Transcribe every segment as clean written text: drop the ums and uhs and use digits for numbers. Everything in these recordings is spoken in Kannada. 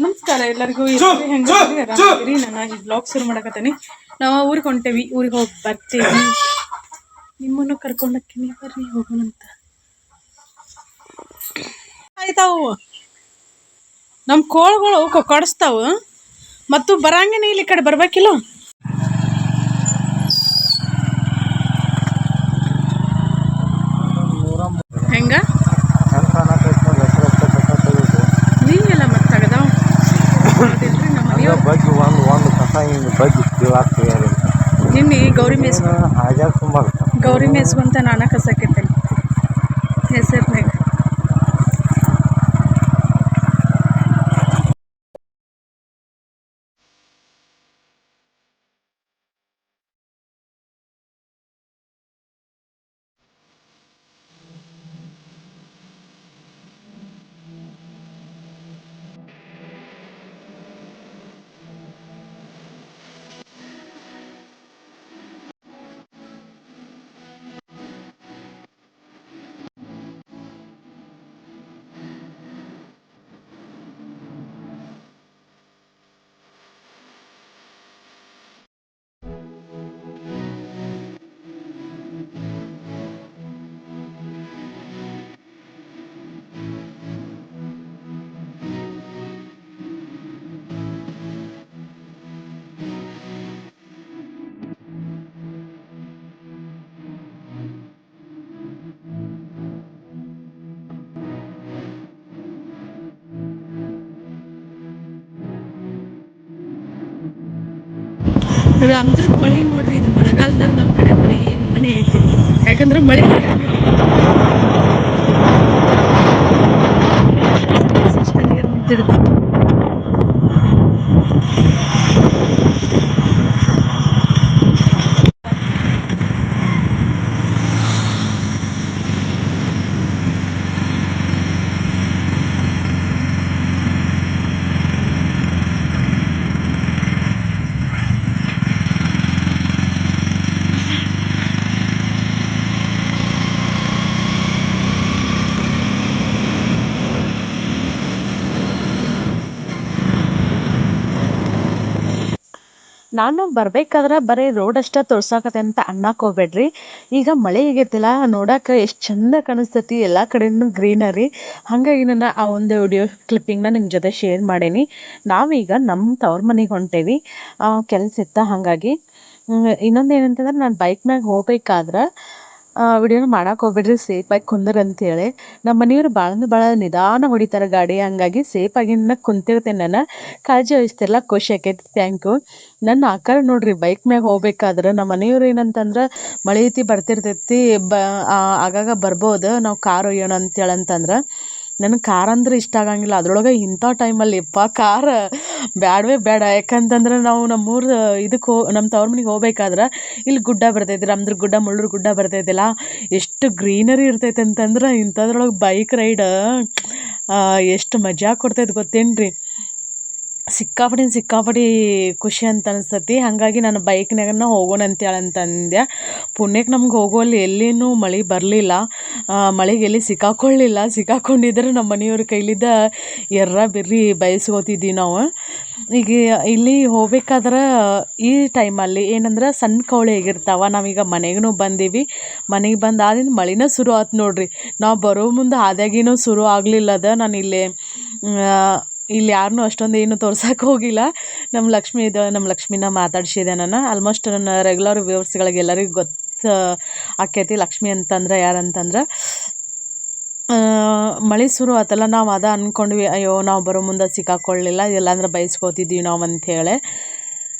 ನಮಸ್ಕಾರ ಎಲ್ಲರಿಗೂ. ಹೆಂಗಿರಿ? ನಾನು ಈ ಬ್ಲಾಗ್ ಶುರು ಮಾಡಕತ್ತೀನಿ. ನಾವು ಊರಿಗೆ ಹೊಂಟೇವಿ, ಊರಿಗೆ ಹೋಗಿ ಬರ್ತೀವಿ. ನಿಮ್ಮನ್ನು ಕರ್ಕೊಂಡಕ್ಕಿನಿ, ಬರ್ರಿ ಹೋಗೋಣಂತ. ಆಯ್ತಾವು ನಮ್ಮ ಕೋಳುಗಳು ಕೊಡಿಸ್ತಾವು ಮತ್ತು ಬರಂಗೇನೆ ಇಲ್ಲಿ ಕಡೆ ಬರ್ಬೇಕಿಲ್ಲ. ಹೆಂಗ ನೀವೆಲ್ಲ ಮತ್ತೆ ತಗದಾವ ನಿನ್ನೆ ಗೌರಿ ಮೇಸ್ಕೊಂತ ನಾನ ಕಸಕೈತೇನೆ ಹೆಸರ್ನಾಗ. ಅಂದ್ರೆ ಮಳೆ ನೋಡ್ರಿ, ಇದು ಮಳೆಗಾಲದಾಗ ನಮ್ಮ ಕಡೆ ಮನೆ ಐತಿ. ಯಾಕಂದ್ರೆ ಮಳೆ ನಿಂತಿರುತ್ತೆ. ನಾನು ಬರ್ಬೇಕಾದ್ರೆ ಬರೀ ರೋಡ್ ಅಷ್ಟ ತೋರ್ಸಾಕತ್ತೆ ಅಂತ ಅನ್ನಕ್ ಹೋಗ್ಬೇಡ್ರಿ. ಈಗ ಮಳೆ ಆಗೈತಿಲ್ಲ, ನೋಡಾಕ ಎಷ್ಟು ಚಂದ ಕಾಣಿಸ್ತತಿ, ಎಲ್ಲಾ ಕಡೆನೂ ಗ್ರೀನರಿ. ಹಾಗಾಗಿ ನಾನು ಆ ಒಂದು ವಿಡಿಯೋ ಕ್ಲಿಪ್ಪಿಂಗ್ನ ನಿಮ್ಮ ಜೊತೆ ಶೇರ್ ಮಾಡೇನಿ. ನಾವೀಗ ನಮ್ಮ ತವ್ರ ಮನೆಗೆ ಹೊಂಟೇವಿ, ಕೆಲ್ಸ ಇತ್ತ. ಹಾಗಾಗಿ ಇನ್ನೊಂದು ಏನಂತಂದ್ರೆ, ನಾನು ಬೈಕ್ ಮ್ಯಾಗ ಹೋಗ್ಬೇಕಾದ್ರೆ ವಿಡಿಯೋನ ಮಾಡಕ್ಕೆ ಹೋಗ್ಬೇಡ್ರಿ, ಸೇಫಾಗಿ ಕುಂದ್ರ ಅಂತೇಳಿ. ನಮ್ಮ ಮನೆಯವ್ರು ಭಾಳ ನಿಧಾನ ಹೊಡಿತಾರೆ ಗಾಡಿ. ಹಂಗಾಗಿ ಸೇಫಾಗಿನ ಕುಂತಿರ್ತೇನೆ. ನಾನು ಕಾಳಜಿ ವಹಿಸ್ತಿರಲ್ಲ, ಖುಷಿ ಆಕೈತಿ. Thank you. ನನ್ನ ಆಕಾರ ನೋಡ್ರಿ, ಬೈಕ್ ಮ್ಯಾಗ ಹೋಗ್ಬೇಕಾದ್ರೆ ನಮ್ಮ ಮನೆಯವ್ರು ಏನಂತಂದ್ರೆ, ಮಳೆ ಐತಿ ಬರ್ತಿರ್ತೈತಿ, ಆಗಾಗ ಬರ್ಬೋದು, ನಾವು ಕಾರ್ ಒಯ್ಯೋಣ ಅಂತೇಳಂತಂದ್ರೆ. ನನಗೆ ಕಾರ್ ಅಂದ್ರೆ ಇಷ್ಟ ಆಗಂಗಿಲ್ಲ. ಅದ್ರೊಳಗೆ ಇಂಥ ಟೈಮಲ್ಲಿ ಕಾರ್ ಬೇಡವೇ ಬೇಡ. ಯಾಕಂತಂದ್ರೆ ನಾವು ನಮ್ಮೂರು ಇದಕ್ಕೆ ನಮ್ಮ ತವ್ರ ಮನೆಗೆ ಹೋಗ್ಬೇಕಾದ್ರೆ ಇಲ್ಲಿ ಗುಡ್ಡ ಬರ್ತೈತಿ, ರಾಮದುರ್ಗ ಗುಡ್ಡ, ಮುಳ್ಳೂರು ಗುಡ್ಡ ಬರ್ತೈತಿಲ್ಲ, ಎಷ್ಟು ಗ್ರೀನರಿ ಇರ್ತೈತೆ ಅಂತಂದ್ರೆ ಇಂಥದ್ರೊಳಗೆ ಬೈಕ್ ರೈಡ್ ಎಷ್ಟು ಮಜಾ ಕೊಡ್ತೈತೆ ಗೊತ್ತೇನ್ರಿ. ಸಿಕ್ಕಾಪಡಿ ಖುಷಿ ಅಂತ ಅನಿಸ್ತತಿ. ಹಾಗಾಗಿ ನಾನು ಬೈಕ್ನಾಗನ ಹೋಗೋಣ ಅಂತೇಳಂತಂದೆ. ಪುಣ್ಯಕ್ಕೆ ನಮ್ಗೆ ಹೋಗುವಲ್ಲಿ ಎಲ್ಲಿನೂ ಮಳೆ ಬರಲಿಲ್ಲ, ಮಳೆಗೆ ಎಲ್ಲಿ ಸಿಕ್ಕಾಕೊಂಡಿದ್ರೆ ನಮ್ಮ ಮನೆಯವ್ರ ಕೈಲಿದ್ದ ಬಿರ್ರಿ ಬಯಸ್ಕೋತಿದ್ವಿ ನಾವು. ಈಗ ಇಲ್ಲಿ ಹೋಗ್ಬೇಕಾದ್ರೆ ಈ ಟೈಮಲ್ಲಿ ಏನಂದ್ರೆ ಸಣ್ಣ ಕವಳೆ ಆಗಿರ್ತಾವ. ನಾವೀಗ ಮನೆಗೂ ಬಂದೀವಿ, ಮನೆಗೆ ಬಂದಾದಿಂದ ಮಳೆನ ಶುರು ಆಯ್ತು ನೋಡ್ರಿ. ನಾವು ಬರೋ ಮುಂದೆ ಹಾದ್ಯಾಗಿನೂ ಶುರು ಆಗಲಿಲ್ಲದ. ನಾನು ಇಲ್ಲಿ ಯಾರನ್ನೂ ಅಷ್ಟೊಂದು ಏನು ತೋರ್ಸಕ್ಕೆ ಹೋಗಿಲ್ಲ. ನಮ್ಮ ಲಕ್ಷ್ಮಿನ ಮಾತಾಡ್ಸಿದೆ ನಾನು. ಆಲ್ಮೋಸ್ಟ್ ನನ್ನ ರೆಗ್ಯುಲರ್ ವ್ಯೂವರ್ಸ್ಗಳಿಗೆ ಎಲ್ಲರಿಗೂ ಗೊತ್ತು ಆಕೈತಿ ಲಕ್ಷ್ಮಿ ಅಂತಂದ್ರೆ ಯಾರಂತಂದ್ರೆ. ಮಳೆ ಶುರು ಆತಲ್ಲ, ನಾವು ಅಂದ್ಕೊಂಡ್ವಿ, ಅಯ್ಯೋ ನಾವು ಬರೋ ಮುಂದೆ ಸಿಕ್ಕಾಕೊಳ್ಳಿಲ್ಲ, ಇಲ್ಲಾಂದ್ರೆ ಬೈಸ್ಕೋತಿದ್ವಿ ನಾವು ಅಂಥೇಳಿ.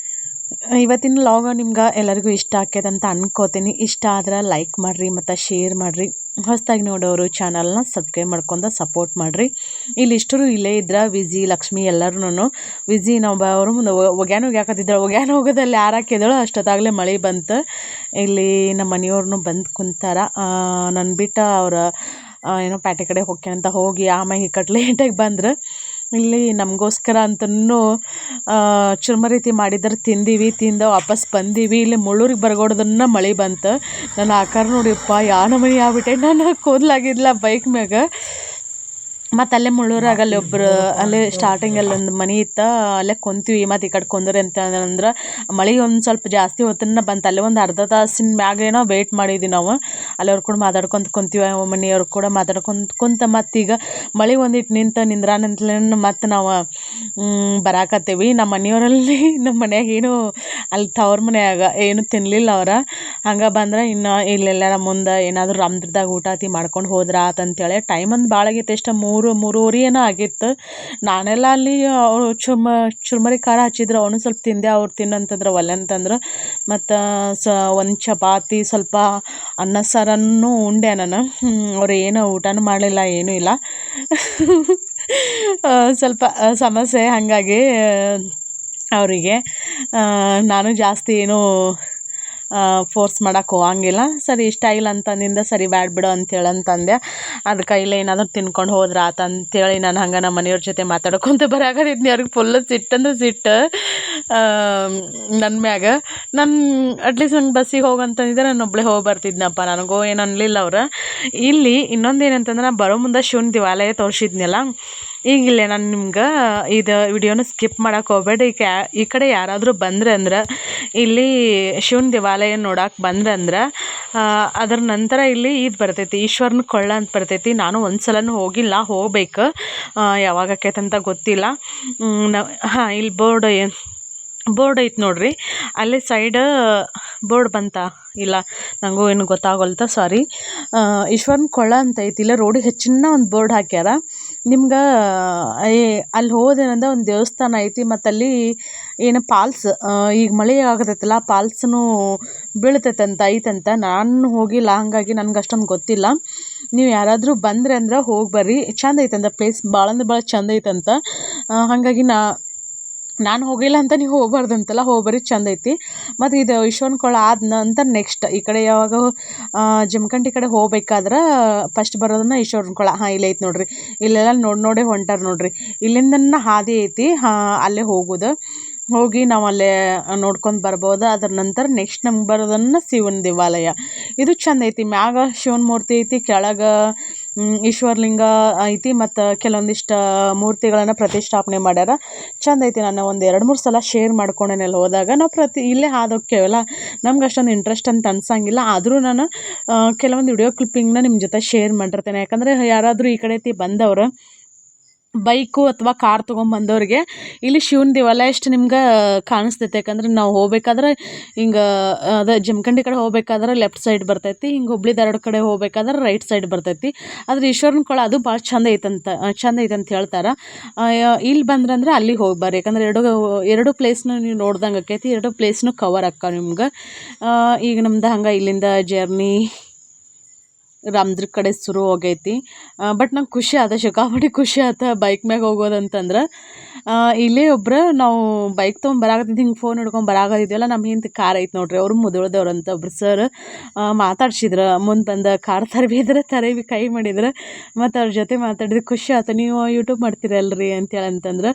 ಇವತ್ತಿನ ಲಾಗ ನಿಮ್ಗೆ ಎಲ್ಲರಿಗೂ ಇಷ್ಟ ಆಕೈತೆ ಅಂತ ಅನ್ಕೋತೀನಿ. ಇಷ್ಟ ಆದ್ರೆ ಲೈಕ್ ಮಾಡಿರಿ ಮತ್ತು ಶೇರ್ ಮಾಡಿರಿ. ಹೊಸದಾಗಿ ನೋಡೋರು ಚಾನಲ್ನ ಸಬ್ಸ್ಕ್ರೈಬ್ ಮಾಡ್ಕೊಂಡು ಸಪೋರ್ಟ್ ಮಾಡಿರಿ. ಇಲ್ಲಿ ಇಷ್ಟರು ಇಲ್ಲೇ ಇದ್ರೆ ವಿಜಿ, ಲಕ್ಷ್ಮಿ ಎಲ್ಲರೂ ವಿಜಿ ನಾವು ಅವ್ರ ಮುಂದೆ ಒಗ್ಯಾನ ಹೋಗೋದಲ್ಲಿ ಯಾರಾಕಿದಳು ಅಷ್ಟೊತ್ತಾಗಲೇ ಮಳೆ ಬಂತು. ಇಲ್ಲಿ ನಮ್ಮ ಮನೆಯವ್ರನ್ನೂ ಬಂದು ಕುಂತಾರ. ನನ್ನ ಬಿಟ್ಟು ಅವ್ರು ಏನೋ ಪ್ಯಾಟೆ ಕಡೆ ಹೋಗಿ ಆಮ್ಯಾಗ ಈ ಕಟ್ ಲೇಟಾಗಿ ಬಂದ್ರೆ ಇಲ್ಲಿ ನಮಗೋಸ್ಕರ ಅಂತನೂ ಚುರ್ಮರಿ ಮಾಡಿದ್ರೆ ತಿಂದೀವಿ, ತಿಂದ ವಾಪಸ್ ಬಂದೀವಿ. ಇಲ್ಲಿ ಮುಳ್ಳೂರಿಗೆ ಬರ್ಗೋಡ್ದನ್ನ ಮಳೆ ಬಂತು. ನನ್ನ ಆಕಾರ ನೋಡಿಪ್ಪ ಯಾ ನಮನಿ ಆಗ್ಬಿಟ್ಟೆ. ನಾನು ಕೂದಲಾಗಿದ್ಲ ಬೈಕ್ ಮ್ಯಾಗ. ಮತ್ತು ಅಲ್ಲೇ ಮುಳ್ಳೂರಾಗ ಅಲ್ಲಿ ಒಬ್ರು ಅಲ್ಲೇ ಸ್ಟಾರ್ಟಿಂಗಲ್ಲಿ ಒಂದು ಮನೆ ಇತ್ತು, ಅಲ್ಲೇ ಕುಂತೀವಿ. ಮತ್ತು ಈ ಕಡೆ ಕುಂದ್ರಿ ಅಂತ ಅಂದ್ರೆ ಮಳೆ ಒಂದು ಸ್ವಲ್ಪ ಜಾಸ್ತಿ ಹೊತ್ತನ್ನ ಬಂತು. ಅಲ್ಲೇ ಒಂದು ಅರ್ಧ ತಾಸಿನ ಮ್ಯಾಗೇನೋ ವೆಯ್ಟ್ ಮಾಡಿದ್ವಿ ನಾವು. ಅಲ್ಲವ್ರು ಕೂಡ ಮಾತಾಡ್ಕೊಂತ ಕುಂತೀವಿ, ಮನೆಯವ್ರು ಕೂಡ ಕುಂತ ಮತ್ತೀಗ ಮಳೆ ಒಂದಿಟ್ಟು ನಿಂದ್ರಾನಂತಲೇನು ಮತ್ತು ನಾವು ಬರಾಕತ್ತೀವಿ. ನಮ್ಮ ಮನೆಯವರಲ್ಲಿ ನಮ್ಮ ಮನ್ಯಾಗ ಏನು ಅಲ್ಲಿ ತವ್ರ ಮನ್ಯಾಗ ಏನು ತಿನ್ನಲಿಲ್ಲ ಅವ್ರು. ಹಂಗೆ ಬಂದ್ರೆ ಇನ್ನು ಇಲ್ಲೆಲ್ಲಾರ ಮುಂದೆ ಏನಾದರೂ ರಾಮದುರ್ಗದಾಗ ಊಟ ಆತಿ ಮಾಡ್ಕೊಂಡು ಹೋದ್ರೆ ಆತಂತೇಳಿ. ಟೈಮ್ ಒಂದು ಭಾಳ ಆಗೈತೆ, ಎಷ್ಟು 3-3:30 ಏನೋ ಆಗಿತ್ತು. ನಾನೆಲ್ಲ ಅಲ್ಲಿ ಅವ್ರು ಚುರ್ಮರಿ ಖಾರ ಹಚ್ಚಿದ್ರು, ಅವನು ಸ್ವಲ್ಪ ತಿಂದೆ. ಅವ್ರು ತಿನ್ನಂತಂದ್ರೆ ಒಲ್ಲೆ ಅಂತಂದ್ರೆ ಮತ್ತು ಒಂದು ಚಪಾತಿ ಸ್ವಲ್ಪ ಅನ್ನ ಸಾರನ್ನು ಉಂಡೆ ನಾನು. ಅವ್ರು ಏನು ಊಟನೂ ಮಾಡಲಿಲ್ಲ, ಏನೂ ಇಲ್ಲ. ಸ್ವಲ್ಪ ಸಮಸ್ಯೆ ಹಾಗಾಗಿ ಅವರಿಗೆ ನಾನು ಜಾಸ್ತಿ ಏನೂ ಫೋರ್ಸ್ ಮಾಡೋಕೆ ಹೋಗಂಗಿಲ್ಲ. ಸರಿ ಇಷ್ಟ ಆಗಿಲ್ಲ ಅಂತಂದಿಂದ ಸರಿ ಬ್ಯಾಡ್ ಬಿಡು ಅಂತೇಳಿ ಅಂತಂದೆ. ಅದಕ್ಕೆ ಇಲ್ಲ ಏನಾದರೂ ತಿನ್ಕೊಂಡು ಹೋದ್ರೆ ಆತಂತೇಳಿ ನಾನು ಹಂಗೆ ನಮ್ಮ ಮನೆಯವ್ರ ಜೊತೆ ಮಾತಾಡ್ಕೊತ ಬರಾಕತ್ತಿದ್ನಿ. ಅವ್ರಿಗೆ ಫುಲ್ಲು ಸಿಟ್ಟಂದ್ರೆ ಸಿಟ್ಟು ನನ್ನ ಮ್ಯಾಗ. ನಾನು ಅಟ್ಲೀಸ್ಟ್ ನಂಗೆ ಬಸ್ಸಿಗೆ ಹೋಗಂತಂದಿದ್ದೆ, ನಾನು ಒಬ್ಬಳೇ ಹೋಗಿ ಬರ್ತಿದ್ನಪ್ಪ. ನನಗೂ ಏನು ಅನ್ನಲಿಲ್ಲ ಅವ್ರು. ಇಲ್ಲಿ ಇನ್ನೊಂದು ಏನಂತಂದ್ರೆ ನಾನು ಬರೋ ಮುಂದೆ ಶಿವನ ದೇವಾಲಯ ತೋರಿಸಿದ್ನಲ್ಲ, ಈಗಿಲ್ಲೇ ನಾನು ನಿಮ್ಗೆ ಇದು ವಿಡಿಯೋನ ಸ್ಕಿಪ್ ಮಾಡೋಕೆ ಹೋಗ್ಬೇಡಿ. ಈ ಕಡೆ ಯಾರಾದರೂ ಬಂದ್ರೆ ಅಂದ್ರೆ ಇಲ್ಲಿ ಶಿವನ ದೇವಾಲಯ ನೋಡಕ್ಕೆ ಬಂದ್ರೆ ಅಂದ್ರೆ ಅದರ ನಂತರ ಇಲ್ಲಿ ಇದು ಬರ್ತೈತಿ, ಈಶ್ವರನ ಕೊಳ್ಳ ಅಂತ ಬರ್ತೈತಿ. ನಾನು ಒಂದು ಸಲನೂ ಹೋಗಿಲ್ಲ, ಹೋಗ್ಬೇಕು. ಯಾವಾಗ ಆಕೈತಂತ ಗೊತ್ತಿಲ್ಲ. ಹಾಂ, ಇಲ್ಲಿ ಬೋರ್ಡ್ ಐತೆ ನೋಡ್ರಿ, ಅಲ್ಲೇ ಸೈಡ್ ಬೋರ್ಡ್ ಬಂತ ಇಲ್ಲ ನನಗೂ ಏನು ಗೊತ್ತಾಗಲ್ತ, ಸಾರಿ. ಈಶ್ವರನ ಕೊಳ್ಳ ಅಂತ ಐತಿ. ಇಲ್ಲ ರೋಡಿಗೆ ಹೆಚ್ಚಿನ ಒಂದು ಬೋರ್ಡ್ ಹಾಕ್ಯಾರ. ನಿಮ್ಗೆ ಅಲ್ಲಿ ಹೋದೇನಂದ್ರೆ ಒಂದು ದೇವಸ್ಥಾನ ಐತಿ, ಮತ್ತು ಅಲ್ಲಿ ಏನು ಪಾಲ್ಸ್, ಈಗ ಮಳೆ ಆಗತೈತಲ್ಲ ಪಾಲ್ಸ್ನು ಬೀಳ್ತೈತಂತ ಐತಂತ. ನಾನು ಹೋಗಿಲ್ಲ, ಹಾಗಾಗಿ ನನಗೆ ಅಷ್ಟೊಂದು ಗೊತ್ತಿಲ್ಲ. ನೀವು ಯಾರಾದರೂ ಬಂದರೆ ಅಂದ್ರೆ ಹೋಗಿ ಬರ್ರಿ, ಚಂದ ಐತಂತ ಪ್ಲೇಸ್, ಭಾಳ ಅಂದ್ರೆ ಭಾಳ ಚಂದ ಐತಂತ. ಹಾಗಾಗಿ ನಾನು ಹೋಗಿಲ್ಲ ಅಂತ ನೀವು ಹೋಗ್ಬಾರ್ದಂತಲ್ಲ, ಹೋಗ್ಬರ್ರಿ, ಚಂದ ಐತಿ. ಮತ್ತು ಇದು ಈಶ್ವರನ ಕೊಳ್ಳ ಆದ ನಂತರ ನೆಕ್ಸ್ಟ್ ಈ ಕಡೆ ಯಾವಾಗ ಜಮಖಂಡಿ ಕಡೆ ಹೋಗ್ಬೇಕಾದ್ರೆ ಫಸ್ಟ್ ಬರೋದನ್ನ ಈಶ್ವರನ ಕೊಳ್ಳ. ಹಾಂ, ಇಲ್ಲಿ ಐತೆ ನೋಡ್ರಿ, ಇಲ್ಲೆಲ್ಲ ನೋಡೇ ಹೊಂಟಾರ ನೋಡ್ರಿ. ಇಲ್ಲಿಂದ ಹಾದಿ ಐತಿ, ಅಲ್ಲೇ ಹೋಗೋದು. ಹೋಗಿ ನಾವು ಅಲ್ಲೇ ನೋಡ್ಕೊಂಡು ಬರ್ಬೋದು. ಅದ್ರ ನಂತರ ನೆಕ್ಸ್ಟ್ ನಮ್ಗೆ ಬರೋದನ್ನು ಶಿವನ ದೇವಾಲಯ. ಇದು ಚಂದ ಐತಿ. ಮ್ಯಾಗ ಶಿವನ ಮೂರ್ತಿ ಐತಿ, ಕೆಳಗೆ ಈಶ್ವರಲಿಂಗ ಐತಿ, ಮತ್ತು ಕೆಲವೊಂದಿಷ್ಟು ಮೂರ್ತಿಗಳನ್ನು ಪ್ರತಿಷ್ಠಾಪನೆ ಮಾಡ್ಯಾರ. ಚಂದ ಐತಿ. ನಾನು ಒಂದು 2-3 ಸಲ ಶೇರ್ ಮಾಡ್ಕೊಂಡೇನೆಲ್ಲ ಹೋದಾಗ. ನಾವು ಇಲ್ಲೇ ಹಾದೋಕ್ಕೇವಲ್ಲ, ನಮ್ಗೆ ಅಷ್ಟೊಂದು ಇಂಟ್ರೆಸ್ಟ್ ಅಂತ ಅನ್ಸಂಗಿಲ್ಲ. ಆದರೂ ನಾನು ಕೆಲವೊಂದು ವಿಡಿಯೋ ಕ್ಲಿಪ್ಪಿಂಗ್ನ ನಿಮ್ಮ ಜೊತೆ ಶೇರ್ ಮಾಡಿರ್ತೇನೆ. ಯಾಕಂದರೆ ಯಾರಾದರೂ ಈ ಕಡೆ ಬಂದವರು ಬೈಕು ಅಥವಾ ಕಾರ್ ತೊಗೊಂಬಂದವ್ರಿಗೆ ಇಲ್ಲಿ ಶಿವನ ದೇವಾಲಯ ಎಷ್ಟು ನಿಮ್ಗೆ ಕಾಣಿಸ್ತೈತೆ. ಯಾಕಂದ್ರೆ ನಾವು ಹೋಗ್ಬೇಕಾದ್ರೆ ಹಿಂಗೆ ಅದೇ ಜಮಖಂಡಿ ಕಡೆ ಹೋಗ್ಬೇಕಾದ್ರೆ ಲೆಫ್ಟ್ ಸೈಡ್ ಬರ್ತೈತಿ, ಹಿಂಗೆ ಹುಬ್ಳಿ ಧಾರವಾಡ ಕಡೆ ಹೋಗ್ಬೇಕಾದ್ರೆ ರೈಟ್ ಸೈಡ್ ಬರ್ತೈತಿ. ಆದರೆ ಈಶ್ವರನ ಕೊಳ ಅದು ಭಾಳ ಚಂದ ಐತಂತ ಹೇಳ್ತಾರೆ. ಇಲ್ಲಿ ಬಂದ್ರಂದ್ರೆ ಅಲ್ಲಿಗೆ ಹೋಗ್ಬಾರ್ರಿ, ಯಾಕಂದ್ರೆ ಎರಡು ಪ್ಲೇಸ್ನ ನೀವು ನೋಡ್ದಂಗೆ ಆಕೈತಿ, ಎರಡು ಪ್ಲೇಸ್ನು ಕವರ್ ಆಕ್ಕ ನಿಮ್ಗೆ. ಈಗ ನಮ್ದು ಹಂಗೆ ಇಲ್ಲಿಂದ ಜರ್ನಿ ರಾಮದುರ್ಗ ಕಡೆ ಶುರು ಹೋಗೈತಿ. ಬಟ್ ನಂಗೆ ಖುಷಿ ಆದ, ಸಿಕ್ಕಾಪಟ್ಟೆ ಖುಷಿ ಆತ ಬೈಕ್ ಮ್ಯಾಗ ಹೋಗೋದಂತಂದ್ರೆ. ಇಲ್ಲೇ ಒಬ್ರು ನಾವು ಬೈಕ್ ತೊಗೊಂಡು ಬರಾಕತ್ತಿದ್ದು, ಹಿಂಗೆ ಫೋನ್ ಹಿಡ್ಕೊಂಡು ಬರಾಕತ್ತಿದ್ವಲ್ಲ, ನಮ್ಮ ಹಿಂದೆ ಕಾರ್ ಐತೆ ನೋಡ್ರಿ, ಅವರು ಮುದೋಳ್ದವ್ರು ಅಂತ ಒಬ್ರು ಸರ್ ಮಾತಾಡ್ಸಿದ್ರು. ಮುಂದೆ ಬಂದು ಕಾರ್ ತರವಿ ಕೈ ಮಾಡಿದ್ರು. ಮತ್ತು ಅವ್ರ ಜೊತೆ ಮಾತಾಡಿದ್ರೆ ಖುಷಿ ಆಯ್ತು. ನೀವು ಯೂಟ್ಯೂಬ್ ಮಾಡ್ತೀರಲ್ರಿ ಅಂತೇಳಿ ಅಂತಂದ್ರೆ.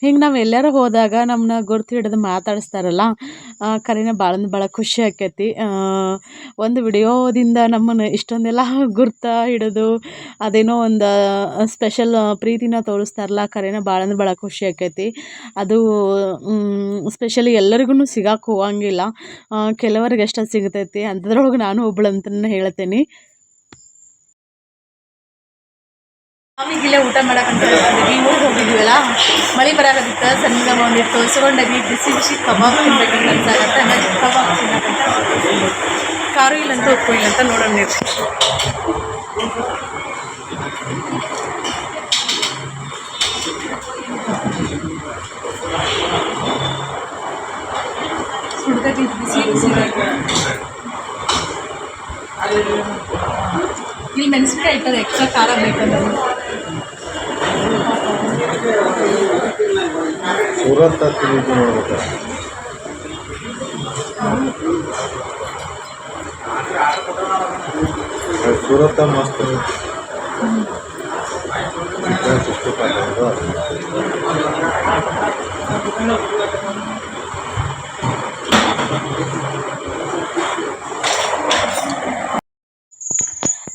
ಹಿಂಗೆ ನಾವು ಎಲ್ಲರೂ ಹೋದಾಗ ನಮ್ಮನ್ನ ಗುರ್ತು ಹಿಡಿದು ಮಾತಾಡಿಸ್ತಾರಲ್ಲ, ಕರೆನ ಭಾಳ ಖುಷಿ ಆಕೈತಿ. ಒಂದು ವಿಡಿಯೋದಿಂದ ನಮ್ಮನ್ನು ಇಷ್ಟೊಂದೆಲ್ಲ ಗುರ್ತು ಹಿಡಿದು ಅದೇನೋ ಒಂದು ಸ್ಪೆಷಲ್ ಪ್ರೀತಿನ ತೋರಿಸ್ತಾರಲ್ಲ, ಕರೆನ ಭಾಳ ಖುಷಿ ಆಕೈತಿ. ಅದು ಸ್ಪೆಷಲಿ ಎಲ್ಲರಿಗೂ ಸಿಗಕ್ಕೆ ಹೋಗಂಗಿಲ್ಲ, ಕೆಲವರಿಗೆ ಅಷ್ಟೇ ಸಿಗ್ತೈತಿ. ಅಂಥದ್ರೊಳಗೆ ನಾನು ಒಬ್ಳು ಅಂತಲೇ ಹೇಳ್ತೀನಿ. ನಾವೀಗಿಲ್ಲೇ ಊಟ ಮಾಡಕ್ಕಂತ ಬಂದಿದ್ವಿ. ಊರಿಗೆ ಹೋಗಿದ್ವಲ್ಲ, ಮಳೆ ಬರಾಕತ್ತಿತ್ತು, ಸಣ್ಣ ಒಂದಿಟ್ಟು ತೋರಿಸ್ಕೊಂಡಾಗಿ ಬಿಸಿ ಕಬಾಬ್ ತಿನ್ಬೇಕಂತ ಅನ್ಸಾಗತ್ತೆ. ಹಂಗಾಗಿ ಕಬಾಬ್ ತಿನ್ನಕ್ಕಂತ ಖಾರ ಇಲ್ಲಂತ ಉಪ್ಪು ಇಲ್ಲಂತ ನೋಡೋಣ ನೀವು. ಸುಡ್ತೈತಿ ಬಿಸಿ ಇಲ್ಲಿ ಮೆಣಸಿನ್ಕಾಯಿ ಇಟ್ಟರೆ ಎಕ್ಸ್ಟ್ರಾ ಖಾರ ಬೇಕಂದ್ರೆ सूरत मस्त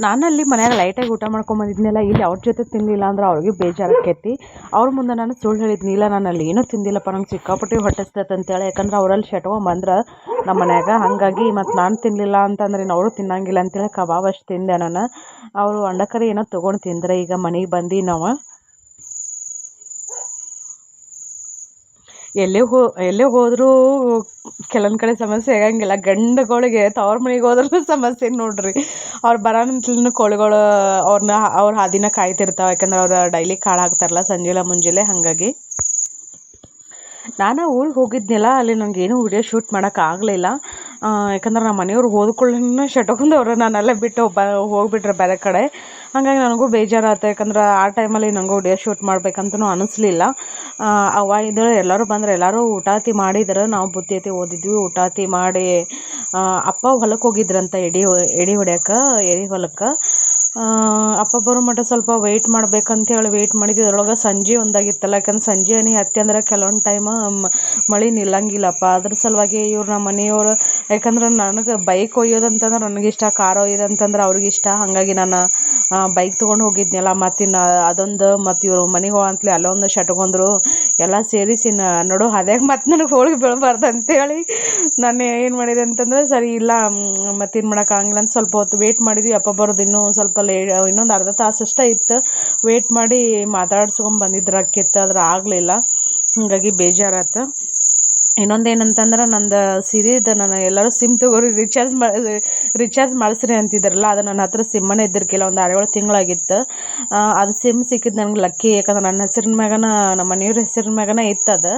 ನಾನಲ್ಲಿ ಮನ್ಯಾಗ ಲೈಟಾಗಿ ಊಟ ಮಾಡ್ಕೊಂಬಂದಿದ್ನಲ್ಲ, ಇಲ್ಲಿ ಅವ್ರ ಜೊತೆ ತಿನ್ನಲಿಲ್ಲ ಅಂದ್ರೆ ಅವ್ರಿಗೆ ಬೇಜಾರಾಕೈತಿ. ಅವ್ರ ಮುಂದೆ ನಾನು ಸುಳ್ಳು ಹೇಳಿದ್ನಿ, ಇಲ್ಲ ನಾನು ಅಲ್ಲಿ ಏನೂ ತಿಂದಿಲ್ಲಪ್ಪ, ನಂಗೆ ಸಿಕ್ಕಾಪಟ್ಟೆ ಹೊಟ್ಟೆಸ್ತೈತೆ ಅಂತೇಳಿ. ಯಾಕಂದ್ರೆ ಅವರಲ್ಲಿ ಶೆಟ್ಕೊಂಬಂದ್ರೆ ನಮ್ಮ ಮನ್ಯಾಗ, ಹಾಗಾಗಿ ಮತ್ತು ನಾನು ತಿನ್ನಲಿಲ್ಲ ಅಂತಂದ್ರೆ ಇನ್ನು ಅವರು ತಿನ್ನಂಗಿಲ್ಲ ಅಂತೇಳಿ ಕಬಾಬ್ ಅಷ್ಟು ತಿಂದೆ ನಾನು. ಅವರು ಅಂಡಕರಿ ಏನೋ ತೊಗೊಂಡು ತಿಂದರೆ. ಈಗ ಮನೆಗೆ ಬಂದು ನಾವು ಎಲ್ಲೇ ಹೋದರೂ ಕೆಲವೊಂದು ಕಡೆ ಸಮಸ್ಯೆ ಆಗಂಗಿಲ್ಲ. ಗಂಡುಗಳಿಗೆ ತವ್ರ ಮನೆಗೆ ಹೋದ್ರೂ ಸಮಸ್ಯೆ ನೋಡ್ರಿ. ಅವ್ರು ಬರೋಂತಲೂ ಕೋಳಿಗಳು ಅವ್ರ ಹಾದಿನ ಕಾಯ್ತಿರ್ತಾವೆ. ಯಾಕಂದ್ರೆ ಅವ್ರು ಡೈಲಿ ಕಾಳು ಹಾಕ್ತಾರಲ್ಲ ಸಂಜೆಲ್ಲ ಮುಂಜಾನೆ. ಹಾಗಾಗಿ ನಾನು ಊರಿಗೆ ಹೋಗಿದ್ನಲ್ಲ, ಅಲ್ಲಿ ನನಗೇನು ವಿಡಿಯೋ ಶೂಟ್ ಮಾಡೋಕ್ಕಾಗಲಿಲ್ಲ. ಯಾಕಂದ್ರೆ ನಮ್ಮ ಮನೆಯವ್ರು ಹೋದ್ಕೊಳ್ಳೇ ಶೆಟ್ಕೊಂಡವ್ರು, ನಾನೆಲ್ಲ ಬಿಟ್ಟು ಹೋಗ್ಬಿಟ್ರೆ ಬೇರೆ ಕಡೆ. ಹಾಗಾಗಿ ನನಗೂ ಬೇಜಾರಾಯ್ತು. ಯಾಕಂದ್ರೆ ಆ ಟೈಮಲ್ಲಿ ನನಗೂ ವಿಡಿಯೋ ಶೂಟ್ ಮಾಡ್ಬೇಕಂತನೂ ಅನ್ನಿಸ್ಲಿಲ್ಲ. ಅವ್ವ ಇದ್ರೆ ಎಲ್ಲರೂ ಬಂದರೆ ಎಲ್ಲರೂ ಊಟಾತಿ ಮಾಡಿದ್ರು. ನಾವು ಬುತ್ತಿಯತಿ ಓದಿದ್ವಿ. ಊಟಾತಿ ಮಾಡಿ ಅಪ್ಪ ಹೊಲಕ್ಕೆ ಹೋಗಿದ್ರಂತ ಎಡಿ ಹೊಡ್ಯಕ್ಕೆ, ಎರಿ ಹೊಲಕ್ಕೆ. ಅಪ್ಪ ಬರೋ ಮಟ್ಟ ಸ್ವಲ್ಪ ವೆಯ್ಟ್ ಮಾಡ್ಬೇಕಂತೇಳಿ ವೆಯ್ಟ್ ಮಾಡಿದ್ವಿ. ಅದ್ರೊಳಗೆ ಸಂಜೆ ಒಂದಾಗಿತ್ತಲ್ಲ. ಯಾಕಂದ್ರೆ ಸಂಜೆ ಹನಿ ಹತ್ತಿ ಅಂದ್ರೆ ಕೆಲವೊಂದು ಟೈಮ್ ಮಳೆ ನಿಲ್ಲಂಗಿಲ್ಲಪ್ಪ. ಅದ್ರ ಸಲುವಾಗಿ ಇವ್ರು ನಮ್ಮ ಮನೆಯವರು, ಯಾಕಂದ್ರೆ ನನಗೆ ಬೈಕ್ ಒಯ್ಯೋದಂತಂದ್ರೆ ನನಗಿಷ್ಟ, ಕಾರ್ ಒಯ್ಯೋದಂತಂದ್ರೆ ಅವ್ರಿಗಿಷ್ಟ. ಹಾಗಾಗಿ ನಾನು ಬೈಕ್ ತೊಗೊಂಡು ಹೋಗಿದ್ನಲ್ಲ, ಮತ್ತಿನ್ನು ಅದೊಂದು ಮತ್ತು ಇವರು ಮನೆಗೆ ಹೋಗಂತಲೇ ಅಲ್ಲೊಂದು ಶಟ್ಕೊಂಡ್ರು. ಎಲ್ಲ ಸೇರಿಸಿ ನೋಡು ಅದ್ಯಾಗ ಮತ್ತು ನನಗೆ ಹೋಳಿಗೆ ಬೀಳಬಾರ್ದು ಅಂತೇಳಿ ನಾನು ಏನು ಮಾಡಿದೆ ಅಂತಂದ್ರೆ, ಸರಿ ಇಲ್ಲ ಮತ್ತೇನು ಮಾಡೋಕ್ಕಾಗಂಗಿಲ್ಲ ಅಂತ ಸ್ವಲ್ಪ ಹೊತ್ತು ವೆಯ್ಟ್ ಮಾಡಿದ್ವಿ. ಅಪ್ಪ ಬರೋದು ಇನ್ನೂ ಸ್ವಲ್ಪ ಇನ್ನೊಂದು ಅರ್ಧ ತಾಸಷ್ಟೇ ಇತ್ತು. ವೆಯ್ಟ್ ಮಾಡಿ ಮಾತಾಡ್ಸ್ಕೊಂಡು ಬಂದಿದ್ರು ಅಕ್ಕಿತ್ತು, ಆದ್ರೆ ಆಗಲಿಲ್ಲ. ಹಾಗಾಗಿ ಬೇಜಾರಾಯ್ತು. ಇನ್ನೊಂದೇನಂತಂದ್ರೆ, ನಂದು ಸೀರೆದು ನಾನು ಎಲ್ಲರೂ ಸಿಮ್ ತೊಗೊರಿ ರಿಚಾರ್ಜ್ ಮಾಡಿಸ್ರಿ ಅಂತಿದ್ದಾರಲ್ಲ, ಅದು ನನ್ನ ಹತ್ರ ಸಿಮ್ಮನೇ ಇದ್ದಿರ್ಕಿಲ್ಲ. ಒಂದು 6-7 ತಿಂಗಳಾಗಿತ್ತು. ಅದು ಸಿಮ್ ಸಿಕ್ಕಿದ್ದು ನನಗೆ ಲಕ್ಕಿ. ಯಾಕಂದ್ರೆ ನನ್ನ ಹೆಸರಿನ ಮ್ಯಾಗನ ನಮ್ಮ ಮನೆಯವ್ರ ಹೆಸರಿನ ಮ್ಯಾಗನ ಇತ್ತು ಅದು.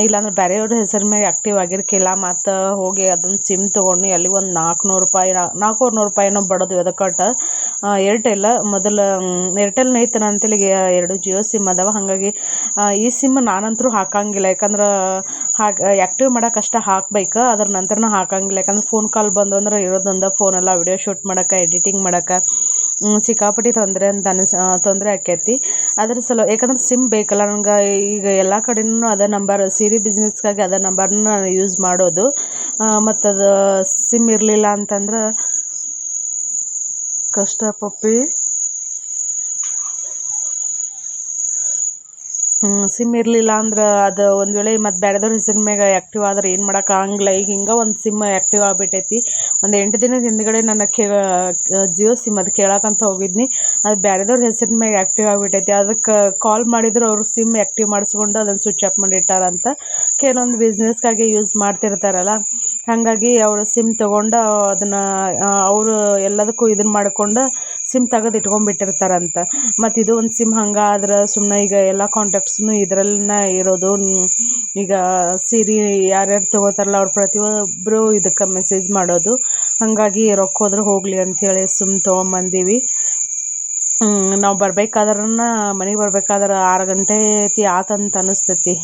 ಇಲ್ಲಾಂದ್ರೆ ಬೇರೆಯವ್ರ ಹೆಸರು ಮ್ಯಾಗ ಆ್ಯಕ್ಟಿವ್ ಆಗಿರ್ಕಿಲ್ಲ. ಮತ್ತು ಹೋಗಿ ಅದನ್ನು ಸಿಮ್ ತೊಗೊಂಡು ಅಲ್ಲಿ ಒಂದು $400 ರೂಪಾಯಿನೋ ಬಡೋದು ಅದಕ್ಕಟ್ಟು. ಏರ್ಟೆಲ್ ಮೊದಲು ಏರ್ಟೆಲ್ನ ಐತೆ ನನ್ನ ಅಂತೇಳಿಗೆ 2 ಜಿಯೋ ಸಿಮ್ ಅದಾವ. ಹಾಗಾಗಿ ಈ ಸಿಮ್ ನಾನಂತರೂ ಹಾಕಂಗಿಲ್ಲ. ಯಾಕಂದ್ರೆ ಆ್ಯಕ್ಟಿವ್ ಮಾಡೋಕ್ಕಷ್ಟೇ ಹಾಕ್ಬೇಕು, ಅದ್ರ ನಂತರನ ಹಾಕಂಗಿಲ್ಲ. ಯಾಕಂದ್ರೆ ಫೋನ್ ಕಾಲ್ ಬಂದು ಅಂದ್ರೆ ಇರೋದೊಂದು ಫೋನೆಲ್ಲ ವಿಡಿಯೋ ಶೂಟ್ ಮಾಡೋಕ್ಕೆ, ಎಡಿಟಿಂಗ್ ಮಾಡೋಕ್ಕೆ ಸಿಕ್ಕಾಪಟ್ಟಿ ತೊಂದರೆ ಆಕೈತಿ. ಅದ್ರ ಯಾಕಂದ್ರೆ ಸಿಮ್ ಬೇಕಲ್ಲ ನನಗೆ. ಈಗ ಎಲ್ಲ ಕಡೆಯೂ ಅದೇ ನಂಬರ್, ಸೀರೆ ಬಿಸ್ನೆಸ್ಗಾಗಿ ಅದೇ ನಂಬರ್ನ ನಾನು ಯೂಸ್ ಮಾಡೋದು. ಮತ್ತು ಅದು ಸಿಮ್ ಇರಲಿಲ್ಲ ಅಂತಂದ್ರೆ ಕಷ್ಟ ಪಪ್ಪಿ. ಸಿಮ್ ಇರಲಿಲ್ಲ ಅಂದ್ರೆ ಅದು ಒಂದು ವೇಳೆ ಮತ್ತು ಬೇರೆದವ್ರ ಹೆಸರಿನ ಮ್ಯಾಗ ಆ್ಯಕ್ಟಿವ್ ಆದ್ರೆ ಏನು ಮಾಡೋಕ್ಕಾಗಂಗಿಲ್ಲ. ಈಗ ಹಿಂಗೆ ಒಂದು ಸಿಮ್ ಆ್ಯಕ್ಟಿವ್ ಆಗಿಬಿಟ್ಟೈತಿ. ಒಂದು 8 ದಿನದ ಹಿಂದ್ಗಡೆ ನನ್ನ ಜಿಯೋ ಸಿಮ್ ಅದು ಕೇಳಕ್ಕಂತ ಹೋಗಿದ್ನಿ. ಅದು ಬೇರೆದವ್ರ ಹೆಸರಿನ ಮ್ಯಾಗ ಆ್ಯಕ್ಟಿವ್ ಆಗಿಬಿಟ್ಟೈತಿ. ಅದಕ್ಕೆ ಕಾಲ್ ಮಾಡಿದ್ರು ಅವರು ಸಿಮ್ ಆ್ಯಕ್ಟಿವ್ ಮಾಡಿಸ್ಕೊಂಡು ಅದನ್ನು ಸ್ವಿಚ್ ಆಫ್ ಮಾಡಿಟ್ಟಾರಂತ. ಕೆಲವೊಂದು ಬಿಸ್ನೆಸ್ಗಾಗಿ ಯೂಸ್ ಮಾಡ್ತಿರ್ತಾರಲ್ಲ, ಹಾಗಾಗಿ ಅವರು ಸಿಮ್ ತೊಗೊಂಡು ಅದನ್ನು ಅವರು ಎಲ್ಲದಕ್ಕೂ ಇದನ್ನು ಮಾಡಿಕೊಂಡು ಸಿಮ್ ತೆಗೆದು ಇಟ್ಕೊಂಡ್ಬಿಟ್ಟಿರ್ತಾರಂತ. ಮತ್ತು ಇದು ಒಂದು ಸಿಮ್ ಹಂಗಾದ್ರೆ ಸುಮ್ಮನೆ ಈಗ ಎಲ್ಲ ಕಾಂಟ್ಯಾಕ್ಟ್ಸ್ನು ಇದರಲ್ಲೇ ಇರೋದು. ಈಗ ಸೀರೆ ಯಾರ್ಯಾರು ತೊಗೋತಾರಲ್ಲ ಅವ್ರು ಪ್ರತಿಯೊಬ್ಬರು ಇದಕ್ಕೆ ಮೆಸೇಜ್ ಮಾಡೋದು. ಹಾಗಾಗಿ ರೊಕ್ಕ ಹೋದ್ರೆ ಹೋಗಲಿ ಅಂಥೇಳಿ ಸುಮ್ಮ ತೊಗೊಂಬಂದೀವಿ. ನಾವು ಮನೆಗೆ ಬರ್ಬೇಕಾದ್ರೆ 6 ಗಂಟೆ ಆತಂತ ಅನ್ನಿಸ್ತೈತಿ.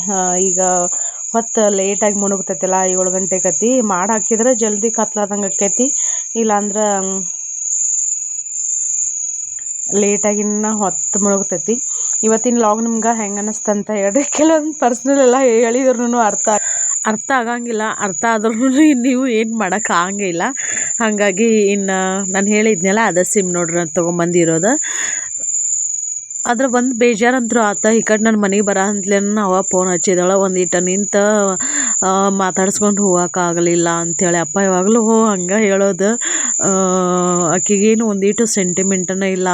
ಈಗ ಹೊತ್ತು ಲೇಟಾಗಿ ಮುಣುಗ್ತೈತಿಲ್ಲ, 7 ಗಂಟೆ ಕತ್ತಿ ಮಾಡಿ ಹಾಕಿದ್ರೆ ಜಲ್ದಿ ಕತ್ಲಾದಂಗೆ ಆಕೈತಿ. ಇಲ್ಲಾಂದ್ರೆ ಲೇಟಾಗಿನ್ನ ಹೊತ್ತು ಮುಳುಗ್ತೈತಿ. ಇವತ್ತಿನ ಲಾಗ್ ನಿಮ್ಗೆ ಹೆಂಗೆ ಅನ್ನಿಸ್ತಂತ ಹೇಳ್ರಿ. ಕೆಲವೊಂದು ಪರ್ಸ್ನಲ್ ಎಲ್ಲ ಹೇಳಿದ್ರು ಅರ್ಥ ಆಗಂಗಿಲ್ಲ. ಅರ್ಥ ಆದ್ರೂ ನೀವು ಏನು ಮಾಡೋಕ್ಕಾಗಂಗಿಲ್ಲ. ಹಾಗಾಗಿ ಇನ್ನು ನಾನು ಹೇಳಿದ್ನಲ್ಲ ಅದೇ ಸಿಮ್ ನೋಡ್ರಿ ನಾನು ತೊಗೊಂಬಂದಿರೋದು. ಅದ್ರ ಒಂದು ಬೇಜಾರಂತೂ ಆತ. ಈ ಕಡೆ ನನ್ನ ಮನೆಗೆ ಬರೋ ಅಂತಲೇನು ಅವ ಫೋನ್ ಹಚ್ಚಿದಾಳ. ಒಂದೀಟ ನಿಂತು ಮಾತಾಡ್ಸ್ಕೊಂಡು ಹೋಗೋಕ್ಕಾಗಲಿಲ್ಲ ಅಂಥೇಳಿ. ಅಪ್ಪ ಯಾವಾಗಲೂ ಹಂಗೆ ಹೇಳೋದು. ಆಕೆಗೇನು ಒಂದೀಟು ಸೆಂಟಿಮೆಂಟನೇ ಇಲ್ಲ.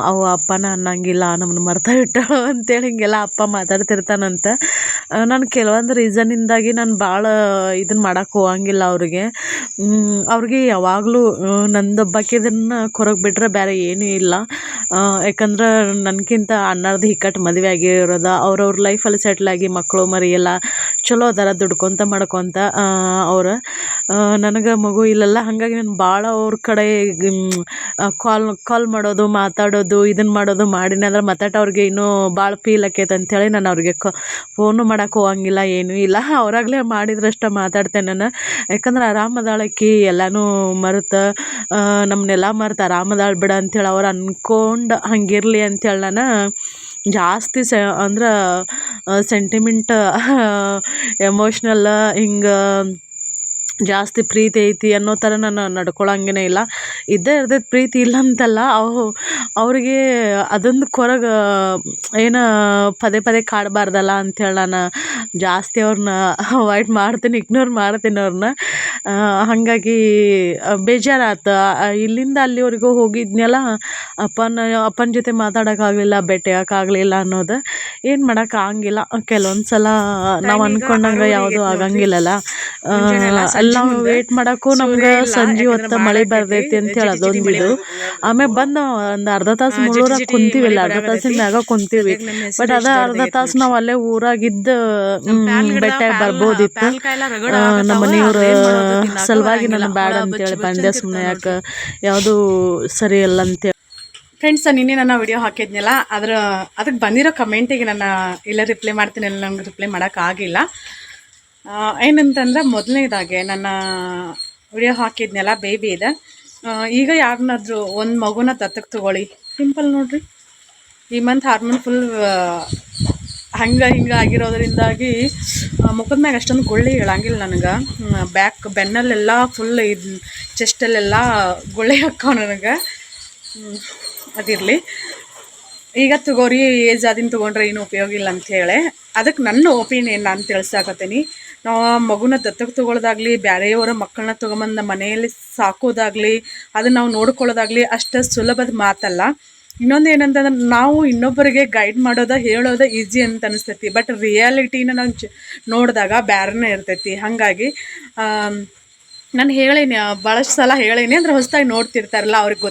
ಅವ ಅಪ್ಪನ ಅನ್ನಂಗಿಲ್ಲ, ನಮ್ಮನ್ನು ಮರ್ತಾ ಬಿಟ್ಟಾಳು ಅಂತೇಳಿ ಹಿಂಗೆಲ್ಲ ಅಪ್ಪ ಮಾತಾಡ್ತಿರ್ತಾನಂತ. ನಾನು ಕೆಲವೊಂದು ರೀಸನ್ನಿಂದಾಗಿ ನಾನು ಭಾಳ ಇದನ್ನು ಮಾಡೋಕ್ಕೆ ಹೋಗಂಗಿಲ್ಲ ಅವ್ರಿಗೆ ಯಾವಾಗಲೂ ನಂದೊಬ್ಬಾಕಿದನ್ನು ಕೊರಗೆ ಬಿಟ್ಟರೆ ಬೇರೆ ಏನೂ ಇಲ್ಲ. ಯಾಕಂದ್ರೆ ನನಗಿಂತ ಅಣ್ಣಾರ್ದು ಇಕ್ಕಟ್ಟು ಮದುವೆ ಆಗಿರೋದು. ಅವ್ರವ್ರ ಲೈಫಲ್ಲಿ ಸೆಟ್ಲಾಗಿ ಮಕ್ಕಳು ಮರಿ ಎಲ್ಲ ಚಲೋ ಅದಾರ, ದುಡ್ಕೊತ ಮಾಡ್ಕೊತ. ನನಗೆ ಮಗು ಇಲ್ಲಲ್ಲ. ಹಾಗಾಗಿ ನಾನು ಭಾಳ ಅವ್ರ ಕಡೆ ಕಾಲ್ ಮಾಡೋದು, ಮಾತಾಡೋದು, ಇದನ್ನು ಮಾಡೋದು ಮಾಡಿನಿ ಅಂದ್ರೆ ಮತ್ತೆ ಅವ್ರಿಗೆ ಇನ್ನೂ ಭಾಳ ಫೀಲ್ ಆಕೈತೆ ಅಂಥೇಳಿ ನಾನು ಅವ್ರಿಗೆ ಫೋನು ಮಾಡೋಕೆ ಹೋಗಂಗಿಲ್ಲ, ಏನೂ ಇಲ್ಲ. ಅವರಾಗಲೇ ಮಾಡಿದ್ರಷ್ಟೇ ಮಾತಾಡ್ತೇನೆ ನಾನು. ಯಾಕಂದ್ರೆ ಆರಾಮದಾಳಕ್ಕಿ, ಎಲ್ಲನೂ ಮರೆತು ನಮ್ಮನ್ನೆಲ್ಲ ಮರೆತು ಆರಾಮದಾಳ ಬಿಡ ಅಂಥೇಳಿ ಅವ್ರು ಅಂದ್ಕೊಂಡು ಹಂಗಿರಲಿ ಅಂಥೇಳಿ ನಾನು ಜಾಸ್ತಿ ಅಂದ್ರೆ ಸೆಂಟಿಮೆಂಟ್ ಎಮೋಷ್ನಲ್ ಹಿಂಗೆ ಜಾಸ್ತಿ ಪ್ರೀತಿ ಐತಿ ಅನ್ನೋ ಥರ ನಾನು ನಡ್ಕೊಳಂಗೇ ಇಲ್ಲ. ಇದ್ದೇ ಇರ್ತೈತೆ ಪ್ರೀತಿ ಇಲ್ಲ ಅಂತಲ್ಲ, ಅವ್ರಿಗೆ ಅದೊಂದು ಕೊರಗೆ ಏನು ಪದೇ ಪದೇ ಕಾಡಬಾರ್ದಲ್ಲ ಅಂಥೇಳಿ ನಾನು ಜಾಸ್ತಿ ಅವ್ರನ್ನ ಅವಾಯ್ಡ್ ಮಾಡ್ತೀನಿ, ಇಗ್ನೋರ್ ಮಾಡ್ತೀನಿ ಅವ್ರನ್ನ. ಹಾಗಾಗಿ ಬೇಜಾರಾತು. ಇಲ್ಲಿಂದ ಅಲ್ಲಿವರೆಗೂ ಹೋಗಿದ್ನಲ್ಲ, ಅಪ್ಪನ ಜೊತೆ ಮಾತಾಡೋಕ್ಕಾಗಲಿಲ್ಲ, ಭೇಟಿಯಾಗೋಕ್ಕಾಗಲಿಲ್ಲ ಅನ್ನೋದು. ಏನು ಮಾಡೋಕ್ಕಾಗಂಗಿಲ್ಲ, ಕೆಲವೊಂದು ಸಲ ನಾವು ಅಂದ್ಕೊಂಡಂಗೆ ಯಾವುದೂ ಆಗಂಗಿಲ್ಲಲ್ಲ. ಅಲ್ಲಿ ನಾವು ವೇಟ್ ಮಾಡೋಕ್ಕೂ ನಮ್ಗೆ ಸಂಜೆ ಹೊತ್ತು ಮಳೆ ಬರ್ತೈತಿ ಅಂತೇಳಿ ಅದೊಂದಿದು. ಆಮೇಲೆ ಬಂದು ಒಂದು ಅರ್ಧ ತಾಸು ಮುಳ್ಳೂರಾಗ ಕುಂತೀವಿಲ್ಲ, ಅರ್ಧ ತಾಸಿನ ಮ್ಯಾಗ ಕುಂತೀವಿ. ಬಟ್ ಅರ್ಧ ತಾಸು ನಾವು ಅಲ್ಲೇ ಊರಾಗಿದ್ದು ಬೆಟ್ಟ ಬರ್ಬೋದಿತ್ತು. ನಮ್ಮ ಮನೆಯವ್ರ ಸಲುವಾಗಿ ನಾನು ಬ್ಯಾಡ ಅಂತೇಳಿ ಬಂದೆ, ಸುಮ್ಮನೆ ಯಾಕೆ ಯಾವುದೂ ಸರಿ ಇಲ್ಲ ಅಂತೇಳಿ. ಫ್ರೆಂಡ್ಸ್, ನಿನ್ನೆ ನಾನು ವಿಡಿಯೋ ಹಾಕಿದ್ನಲ್ಲ, ಅದಕ್ಕೆ ಬಂದಿರೋ ಕಮೆಂಟಿಗೆ ನಾನು ಇಲ್ಲ ರಿಪ್ಲೈ ಮಾಡ್ತೀನಿ, ಎಲ್ಲ ನಂಗೆ ರಿಪ್ಲೈ ಮಾಡೋಕ್ಕಾಗಿಲ್ಲ. ಏನಂತಂದ್ರೆ, ಮೊದಲನೇದಾಗೆ ನನ್ನ ವಿಡಿಯೋ ಹಾಕಿದ್ನಲ್ಲ ಬೇಬಿ ಇದೆ, ಈಗ ಯಾರನ್ನಾದ್ರೂ ಒಂದು ಮಗುನ ದತ್ತಕ್ಕೆ ತಗೊಳ್ಳಿ, ಸಿಂಪಲ್ ನೋಡ್ರಿ. ಈ ಮಂತ್ ಹಾರ್ಮೋನ್ ಫುಲ್ ಹಿಂಗೆ ಆಗಿರೋದ್ರಿಂದಾಗಿ ಮುಖದ ಮ್ಯಾಗ ಅಷ್ಟೊಂದು ಗುಳ್ಳಿ ಹೇಳಂಗಿಲ್ಲ ನನಗೆ. ಬೆನ್ನಲ್ಲೆಲ್ಲ ಫುಲ್ ಇದು ಚೆಸ್ಟಲ್ಲೆಲ್ಲ ಗುಳ್ಳಿ ಹಾಕೋ ನನಗೆ. ಅದಿರಲಿ, ಈಗ ತಗೋರಿ, ಏಜ್ ಆದಿನ ತೊಗೊಂಡ್ರೆ ಏನು ಉಪಯೋಗ ಇಲ್ಲ ಅಂಥೇಳಿ. ಅದಕ್ಕೆ ನನ್ನ ಒಪಿನಿಯನ್ ನಾನು ತಿಳಿಸಾಕತ್ತೀನಿ. ನಾವು ಮಗುನ ದತ್ತಕ್ಕೆ ತೊಗೊಳ್ಳೋದಾಗಲಿ, ಬೇರೆಯವರ ಮಕ್ಕಳನ್ನ ತೊಗೊಂಬಂದು ಮನೆಯಲ್ಲಿ ಸಾಕೋದಾಗಲಿ, ಅದನ್ನು ನಾವು ನೋಡ್ಕೊಳ್ಳೋದಾಗಲಿ ಅಷ್ಟು ಸುಲಭದ ಮಾತಲ್ಲ. ಇನ್ನೊಂದು ಏನಂತಂದ್ರೆ, ನಾವು ಇನ್ನೊಬ್ಬರಿಗೆ ಗೈಡ್ ಮಾಡೋದು ಹೇಳೋದು ಈಸಿ ಅಂತ ಅನಿಸ್ತೈತಿ, ಬಟ್ ರಿಯಾಲಿಟಿನ ನಾವು ನೋಡಿದಾಗ ಬೇರೆನೇ ಇರ್ತೈತಿ. ಹಾಗಾಗಿ ನಾನು ಹೇಳೀನಿ, ಭಾಳಷ್ಟು ಸಲ ಹೇಳೀನಿ. ಅಂದ್ರೆ ಹೊಸದಾಗಿ ನೋಡ್ತಿರ್ತಾರಲ್ಲ, ಅವ್ರಿಗೆ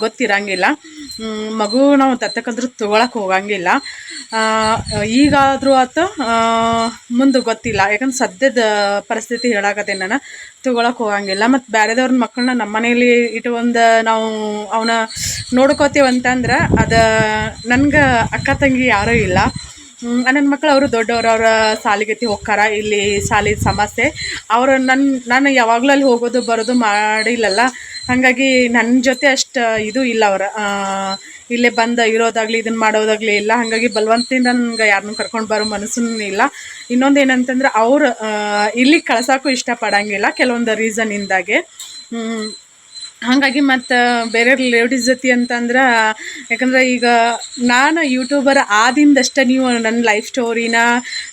ಗೊತ್ತಿರಂಗಿಲ್ಲ. ಮಗು ನಾವು ದತ್ತಕ್ಕಂದ್ರೂ ತೊಗೊಳಕ್ಕೆ ಹೋಗಂಗಿಲ್ಲ. ಈಗಾದರೂ ಆಯ್ತು, ಮುಂದೆ ಗೊತ್ತಿಲ್ಲ. ಯಾಕಂದ್ರೆ ಸದ್ಯದ ಪರಿಸ್ಥಿತಿ ಹೇಳಾಕತ್ತೀನಿ ನಾನು. ತೊಗೊಳಕ್ಕೆ ಹೋಗಂಗಿಲ್ಲ. ಮತ್ತು ಬೇರೆದವ್ರ ಮಕ್ಕಳನ್ನ ನಮ್ಮ ಮನೇಲಿ ಇಟ್ಕೊಂಡು ನಾವು ಅವನ ನೋಡ್ಕೋತೀವಂತಂದ್ರೆ, ಅದು ನನ್ಗೆ ಅಕ್ಕ ತಂಗಿ ಯಾರೂ ಇಲ್ಲ. ನನ್ನ ಮಕ್ಕಳು ಅವರು ದೊಡ್ಡವರು, ಅವರ ಸಾಲಿಗತಿ ಹೋಗ್ತಾರ. ಇಲ್ಲಿ ಸಾಲಿದ ಸಮಸ್ಯೆ, ನಾನು ಯಾವಾಗಲೂ ಅಲ್ಲಿ ಹೋಗೋದು ಬರೋದು ಮಾಡಿಲ್ಲಲ್ಲ. ಹಾಗಾಗಿ ನನ್ನ ಜೊತೆ ಅಷ್ಟು ಇದು ಇಲ್ಲ. ಇಲ್ಲೇ ಬಂದು ಇರೋದಾಗಲಿ, ಇದನ್ನು ಮಾಡೋದಾಗಲಿ ಇಲ್ಲ. ಹಾಗಾಗಿ ಬಲವಂತದಿಂದ ನನಗೆ ಯಾರನ್ನೂ ಕರ್ಕೊಂಡು ಬರೋ ಮನಸ್ಸೂ ಇಲ್ಲ. ಇನ್ನೊಂದು ಏನಂತಂದ್ರೆ, ಅವ್ರು ಇಲ್ಲಿ ಕಳ್ಸೋಕ್ಕೂ ಇಷ್ಟಪಡೋಂಗಿಲ್ಲ ಕೆಲವೊಂದು ರೀಸನ್ನಿಂದಾಗೆ. ಹಾಗಾಗಿ ಮತ್ತು ಬೇರೆ ರಿಲೇಟಿವ್ಸ್ ಜೊತೆ ಅಂತಂದ್ರೆ, ಯಾಕಂದ್ರೆ ಈಗ ನಾನು ಯೂಟ್ಯೂಬರ್ ಆದಿಂದಷ್ಟೇ ನೀವು ನನ್ನ ಲೈಫ್ ಸ್ಟೋರಿನ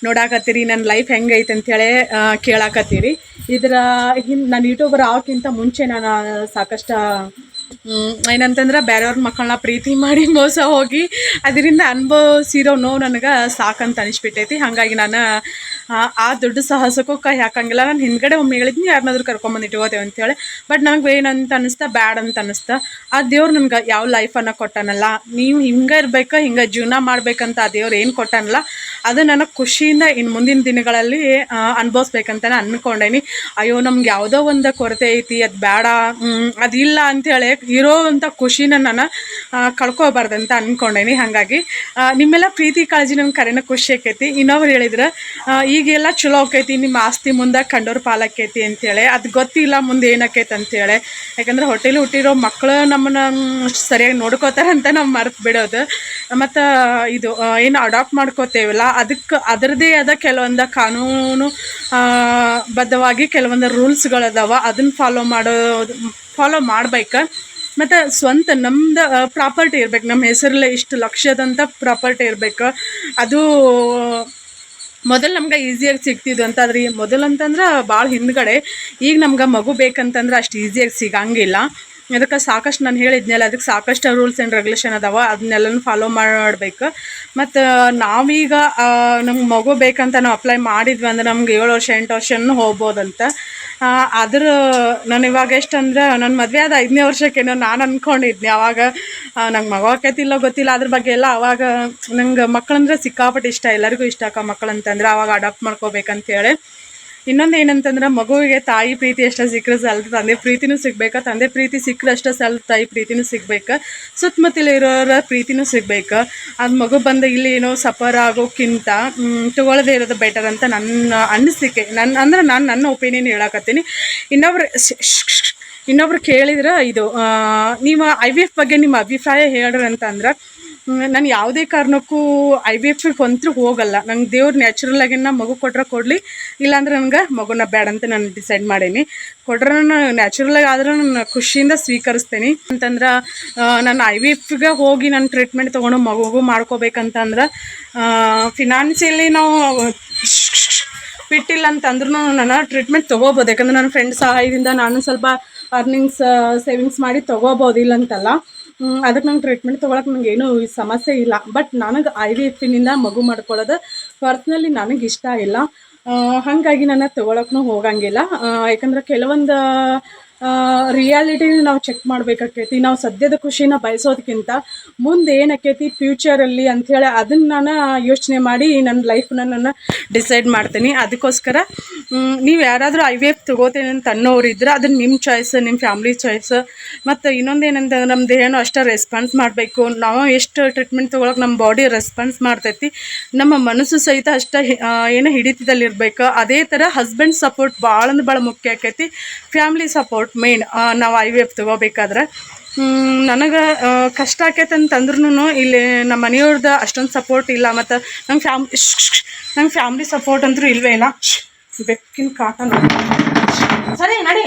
ನೋಡಾಕತ್ತೀರಿ, ನನ್ನ ಲೈಫ್ ಹೆಂಗೈತೆ ಅಂಥೇಳಿ ಕೇಳಾಕತ್ತೀರಿ. ನಾನು ಯೂಟ್ಯೂಬರ್ ಆಗೋಕ್ಕಿಂತ ಮುಂಚೆ ನಾನು ಸಾಕಷ್ಟು ಏನಂತಂದ್ರೆ, ಬೇರೆಯವ್ರ ಮಕ್ಕಳನ್ನ ಪ್ರೀತಿ ಮಾಡಿ ಮೋಸ ಹೋಗಿ ಅದರಿಂದ ಅನುಭವಿಸಿರೋ ನೋವು ನನಗೆ ಸಾಕಂತ ಅನಿಸ್ಬಿಟ್ಟೈತಿ. ಹಾಗಾಗಿ ನಾನು ಆ ದೊಡ್ಡ ಸಾಹಸಕ್ಕೂ ಕೈ ಹಾಕಂಗಿಲ್ಲ. ನಾನು ಹಿಂದ್ಗಡೆ ಒಮ್ಮೆ ಹೇಳಿದ್ನಿ, ಯಾರನ್ನಾದ್ರೂ ಕರ್ಕೊಂಬಂದು ಇಟ್ಕೋತೇವೆ ಅಂತೇಳಿ. ಬಟ್ ನನಗೆ ಏನಂತ ಅನ್ನಿಸ್ತಾ, ಬ್ಯಾಡ್ ಅಂತ ಅನ್ನಿಸ್ತಾ. ಆ ದೇವ್ರು ನನ್ಗೆ ಯಾವ ಲೈಫನ್ನು ಕೊಟ್ಟಾನಲ್ಲ, ನೀವು ಹಿಂಗೆ ಇರ್ಬೇಕು, ಹಿಂಗೆ ಜೀವನ ಮಾಡ್ಬೇಕಂತ ಆ ದೇವ್ರು ಏನು ಕೊಟ್ಟಾನಲ್ಲ, ಅದು ನನಗೆ ಖುಷಿಯಿಂದ ಇನ್ನು ಮುಂದಿನ ದಿನಗಳಲ್ಲಿ ಅನುಭವಿಸ್ಬೇಕಂತ ಅಂದ್ಕೊಂಡೇನಿ. ಅಯ್ಯೋ, ನಮ್ಗೆ ಯಾವುದೋ ಒಂದು ಕೊರತೆ ಐತಿ, ಅದು ಬೇಡ, ಅದಿಲ್ಲ ಅಂಥೇಳಿ ಇರೋವಂಥ ಖುಷಿನ ನಾನು ಕಳ್ಕೊಬಾರ್ದಂತ ಅಂದ್ಕೊಂಡೇನಿ. ಹಾಗಾಗಿ ನಿಮ್ಮೆಲ್ಲ ಪ್ರೀತಿ ಕಾಳಜಿ ನಮ್ಗೆ ಕರೆನ ಖುಷಿ ಆಕೈತಿ. ಇನ್ನೊಬ್ರು ಹೇಳಿದ್ರೆ, ಈಗೆಲ್ಲ ಚಲೋ ಆಕೈತಿ, ನಿಮ್ಮ ಆಸ್ತಿ ಮುಂದೆ ಕಂಡೋರ್ ಪಾಲಾಕೈತಿ ಅಂತೇಳಿ. ಅದು ಗೊತ್ತಿಲ್ಲ ಮುಂದೆ ಏನಾಕೈತೆ ಅಂತೇಳಿ. ಯಾಕಂದ್ರೆ ಹೊಟ್ಟೆಲಿ ಹುಟ್ಟಿರೋ ಮಕ್ಕಳು ನಮ್ಮನ್ನು ಸರಿಯಾಗಿ ನೋಡ್ಕೋತಾರೆ ಅಂತ ನಾವು ಮರೆತು ಬಿಡೋದು. ಮತ್ತು ಇದು ಏನು ಅಡಾಪ್ಟ್ ಮಾಡ್ಕೋತೇವಲ್ಲ, ಅದರದ್ದೇ ಆದ ಕೆಲವೊಂದು ಕಾನೂನು ಬದ್ಧವಾಗಿ ಕೆಲವೊಂದು ರೂಲ್ಸ್ಗಳದಾವ. ಅದನ್ನು ಫಾಲೋ ಮಾಡ್ಬೇಕು. ಮತ್ತು ಸ್ವಂತ ನಮ್ದು ಪ್ರಾಪರ್ಟಿ ಇರ್ಬೇಕು, ನಮ್ಮ ಹೆಸರಲ್ಲೇ ಇಷ್ಟು ಲಕ್ಷದಂಥ ಪ್ರಾಪರ್ಟಿ ಇರಬೇಕು. ಅದು ಮೊದಲು ನಮ್ಗೆ ಈಸಿಯಾಗಿ ಸಿಗ್ತಿದ್ವು ಅಂತ. ಆದ್ರೆ ಮೊದಲು ಅಂತಂದ್ರೆ ಭಾಳ ಹಿಂದ್ಗಡೆ. ಈಗ ನಮ್ಗೆ ಮಗು ಬೇಕಂತಂದ್ರೆ ಅಷ್ಟು ಈಸಿಯಾಗಿ ಸಿಗಂಗಿಲ್ಲ. ಅದಕ್ಕೆ ಸಾಕಷ್ಟು ನಾನು ಹೇಳಿದ್ನಲ್ಲ, ಅದಕ್ಕೆ ಸಾಕಷ್ಟು ರೂಲ್ಸ್ ಆ್ಯಂಡ್ ರೆಗ್ಯುಲೇಷನ್ ಅದಾವ, ಅದನ್ನೆಲ್ಲನೂ ಫಾಲೋ ಮಾಡಬೇಕು. ಮತ್ತು ನಾವೀಗ ನಮ್ಗೆ ಮಗು ಬೇಕಂತ ನಾವು ಅಪ್ಲೈ ಮಾಡಿದ್ವಿ ಅಂದ್ರೆ ನಮ್ಗೆ 7 ವರ್ಷ 8 ವರ್ಷನೂ ಹೋಗ್ಬೋದಂತ. ನಾನು ಇವಾಗ ಎಷ್ಟಂದ್ರೆ, ನನ್ನ ಮದುವೆ ಆದ 5ನೇ ವರ್ಷಕ್ಕೇನೋ ನಾನು ಅಂದ್ಕೊಂಡಿದ್ನಿ. ಆವಾಗ ನಂಗೆ ಮಗು ಆಕೈತಿಲ್ಲೋ ಗೊತ್ತಿಲ್ಲ, ಅದ್ರ ಬಗ್ಗೆ ಎಲ್ಲ. ಆವಾಗ ನಂಗೆ ಮಕ್ಕಳಂದ್ರೆ ಸಿಕ್ಕಾಪಟ್ಟೆ ಇಷ್ಟ, ಎಲ್ಲರಿಗೂ ಇಷ್ಟ ಅಕ್ಕ ಮಕ್ಕಳಂತಂದ್ರೆ. ಆವಾಗ ಅಡಾಪ್ಟ್ ಮಾಡ್ಕೋಬೇಕಂತೇಳಿ. ಇನ್ನೊಂದು ಏನಂತಂದ್ರೆ, ಮಗುವಿಗೆ ತಾಯಿ ಪ್ರೀತಿ ಎಷ್ಟೋ ಸಿಕ್ಕರೆ ಸಲ್ತು ತಂದೆ ಪ್ರೀತಿನೂ ಸಿಗ್ಬೇಕು, ತಂದೆ ಪ್ರೀತಿ ಸಿಕ್ಕರೆ ಅಷ್ಟೋ ಸಲ್ತು ತಾಯಿ ಪ್ರೀತಿನೂ ಸಿಗ್ಬೇಕು, ಸುತ್ತಮುತ್ತಲು ಇರೋರ ಪ್ರೀತಿನೂ ಸಿಗ್ಬೇಕು. ಅದು ಮಗು ಬಂದು ಇಲ್ಲಿ ಏನೋ ಸಫರ್ ಆಗೋಕ್ಕಿಂತ ತಗೊಳ್ಳೋದೇ ಇರೋದು ಬೆಟರ್ ಅಂತ ನನ್ನ ಅನಿಸಿಕೆ. ನನ್ನ ಒಪಿನಿಯನ್ ಹೇಳಕತ್ತೀನಿ. ಇನ್ನೊಬ್ರು ಕೇಳಿದ್ರೆ, ಇದು ನೀವು IVF ಬಗ್ಗೆ ನಿಮ್ಮ ಅಭಿಪ್ರಾಯ ಹೇಳ್ರಿ ಅಂತಂದ್ರೆ, ನಾನು ಯಾವುದೇ ಕಾರಣಕ್ಕೂ IVFಗೆ ಅಂತೂ ಹೋಗಲ್ಲ. ನಂಗೆ ದೇವ್ರು ನ್ಯಾಚುರಲ್ ಆಗಿ ಮಗು ಕೊಟ್ರೆ ಕೊಡಲಿ, ಇಲ್ಲಾಂದ್ರೆ ನನಗೆ ಮಗುನ ಬೇಡ ಅಂತ ನಾನು ಡಿಸೈಡ್ ಮಾಡೀನಿ. ಕೊಟ್ರೆ ನಾನು ನ್ಯಾಚುರಲ್ ಆಗಿ ಆದ್ರೆ ನಾನು ಖುಷಿಯಿಂದ ಸ್ವೀಕರಿಸ್ತೀನಿ. ಅಂತಂದ್ರೆ ನಾನು IVFಗೆ ಹೋಗಿ ನಾನು ಟ್ರೀಟ್ಮೆಂಟ್ ತೊಗೊಂಡು ಮಗು ಮಾಡ್ಕೋಬೇಕಂತಂದ್ರೆ ಫಿನಾನ್ಷಿಯಲಿ ನಾವು ಫಿಟ್ ಇಲ್ಲ ಅಂತಂದ್ರೂ ನಾನು ಟ್ರೀಟ್ಮೆಂಟ್ ತೊಗೋಬೋದು. ಯಾಕಂದ್ರೆ ನನ್ನ ಫ್ರೆಂಡ್ ಸಹಾಯದಿಂದ ನಾನು ಸ್ವಲ್ಪ ಸೇವಿಂಗ್ಸ್ ಮಾಡಿ ತೊಗೋಬೋದು, ಇಲ್ಲಂತಲ್ಲ. ಅದಕ್ಕೆ ನಂಗೆ ಟ್ರೀಟ್ಮೆಂಟ್ ತೊಗೊಳಕ್ಕೆ ನಂಗೆ ಏನೂ ಸಮಸ್ಯೆ ಇಲ್ಲ. ಬಟ್ ನನಗೆ IVFನಿಂದ ಮಗು ಮಾಡ್ಕೊಳ್ಳೋದು ಪರ್ಸ್ನಲಿ ನನಗೆ ಇಷ್ಟ ಇಲ್ಲ. ಹಾಗಾಗಿ ನಾನು ತೊಗೊಳಕ್ಕೂ ಹೋಗಂಗಿಲ್ಲ. ಯಾಕಂದ್ರೆ ಕೆಲವೊಂದು ರಿಯಾಲಿಟಿ ನಾವು ಚೆಕ್ ಮಾಡಬೇಕಾಕೈತಿ. ನಾವು ಸದ್ಯದ ಖುಷಿನ ಬಯಸೋದಕ್ಕಿಂತ ಮುಂದೆ ಏನಾಕೈತಿ ಫ್ಯೂಚರಲ್ಲಿ ಅಂಥೇಳಿ ಅದನ್ನು ನಾನು ಯೋಚನೆ ಮಾಡಿ ನನ್ನ ಲೈಫನ್ನ ನಾನು ಡಿಸೈಡ್ ಮಾಡ್ತೀನಿ. ಅದಕ್ಕೋಸ್ಕರ ನೀವು ಯಾರಾದರೂ IVF ತೊಗೋತೀನಿ ಅಂತ ಅನ್ನೋರಿದ್ರೆ ಅದನ್ನು ನಿಮ್ಮ ಚಾಯ್ಸ್, ನಿಮ್ಮ ಫ್ಯಾಮ್ಲಿ ಚಾಯ್ಸ್. ಮತ್ತು ಇನ್ನೊಂದು ಏನಂತಂದ್ರೆ ನಮ್ಮ ದೇಹನೂ ಅಷ್ಟೇ ರೆಸ್ಪಾನ್ಸ್ ಮಾಡಬೇಕು. ನಾವು ಎಷ್ಟು ಟ್ರೀಟ್ಮೆಂಟ್ ತೊಗೊಳಕ್ಕೆ ನಮ್ಮ ಬಾಡಿ ರೆಸ್ಪಾನ್ಸ್ ಮಾಡ್ತೈತಿ, ನಮ್ಮ ಮನಸ್ಸು ಸಹಿತ ಅಷ್ಟೇ ಏನೋ ಹಿಡಿತದಲ್ಲಿರ್ಬೇಕು. ಅದೇ ಥರ ಹಸ್ಬೆಂಡ್ ಸಪೋರ್ಟ್ ಭಾಳ ಅಂದ್ರೆ ಭಾಳ ಮುಖ್ಯ ಆಕೈತಿ. ಫ್ಯಾಮ್ಲಿ ಸಪೋರ್ಟ್ ಮೇನ್ ನಾವು IVF ತೊಗೋಬೇಕಾದ್ರೆ. ನನಗೆ ಕಷ್ಟ ಆಕೈತೆ ಅಂತಂದ್ರೂ ಇಲ್ಲಿ ನಮ್ಮ ಮನೆಯವ್ರದ್ದು ಅಷ್ಟೊಂದು ಸಪೋರ್ಟ್ ಇಲ್ಲ. ಮತ್ತು ನಂಗೆ ಫ್ಯಾಮ್ಲಿ ಸಪೋರ್ಟ್ ಅಂತೂ ಇಲ್ಲವೇ ಇಲ್ಲ. ಬೆಕ್ಕಿನ ಕಾಟ ಸರಿ ನಡಿ.